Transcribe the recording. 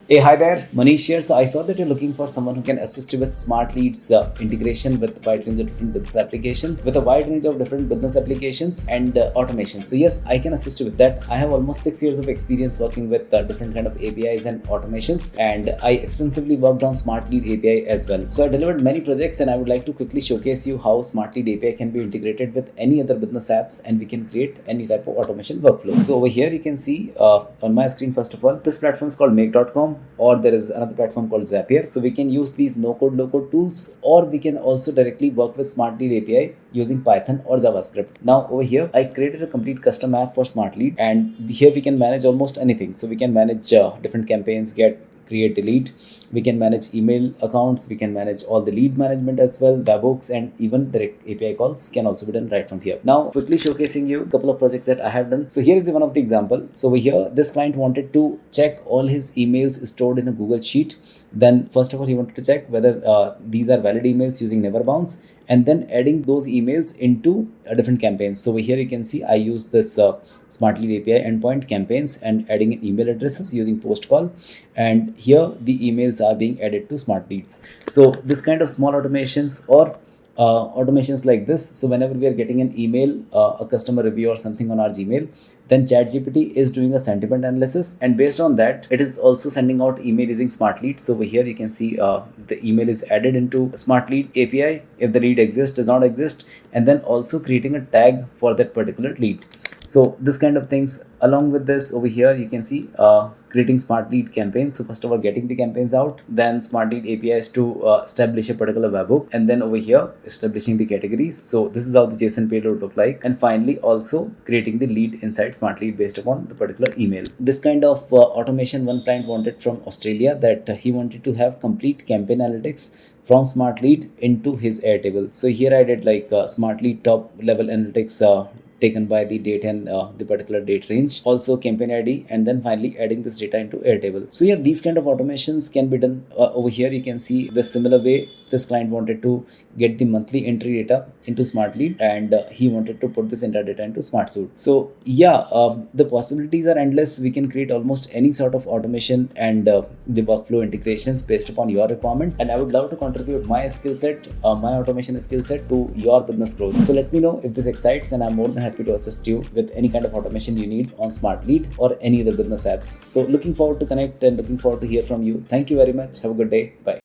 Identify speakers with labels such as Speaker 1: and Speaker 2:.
Speaker 1: Hey, hi there, Manish here. So I saw that you're looking for someone who can assist you with Smartlead's integration with a wide range of different business applications, and automation. So yes, I can assist you with that. I have almost 6 years of experience working with different kind of APIs and automations, and I extensively worked on Smartlead API as well. So I delivered many projects, and I would like to quickly showcase you how Smartlead API can be integrated with any other business apps, and we can create any type of automation workflow. So over here, you can see on my screen, first of all, this platform is called Make.com, or there is another platform called Zapier. So we can use these no-code, low-code tools, or we can also directly work with Smartlead API using Python or JavaScript. Now over here, I created a complete custom app for Smartlead, and here we can manage almost anything. So we can manage different campaigns, create, delete. We can manage email accounts. We can manage all the lead management as well, webhooks, and even direct API calls can also be done right from here. Now, quickly showcasing you a couple of projects that I have done. So here is one of the example. So over here, this client wanted to check all his emails stored in a Google Sheet. Then first of all, he wanted to check whether these are valid emails using NeverBounce, and then adding those emails into different campaigns. So over here, you can see I use this Smartlead API endpoint campaigns and adding in email addresses using post call, and here the emails are being added to Smartleads. So this kind of small automations or automations like this. So whenever we are getting an email, a customer review or something on our Gmail, then ChatGPT is doing a sentiment analysis, and based on that, it is also sending out email using Smartlead. So over here, you can see the email is added into Smartlead API if the lead exists, does not exist, and then also creating a tag for that particular lead. So this kind of things. Along with this, over here you can see creating Smartlead campaigns. So first of all, getting the campaigns out, then Smartlead APIs to establish a particular webhook, and then over here establishing the categories. So this is how the JSON payload look like, and finally also creating the lead inside Smartlead based upon the particular email. This kind of automation one client wanted from Australia, that he wanted to have complete campaign analytics from Smartlead into his Airtable. So here I did like Smartlead top level analytics taken by the date and the particular date range, also campaign ID, and then finally adding this data into Airtable. So yeah, these kind of automations can be done. Over here you can see the similar way this client wanted to get the monthly entry data into Smartlead, and he wanted to put this entire data into Smartsuite. So yeah, the possibilities are endless. We can create almost any sort of automation and the workflow integrations based upon your requirement, and I would love to contribute my skill set, my automation skill set to your business growth. So let me know if this excites, and I'm more than happy to assist you with any kind of automation you need on Smartlead or any other business apps. So looking forward to connect and looking forward to hear from you. Thank you very much. Have a good day. Bye.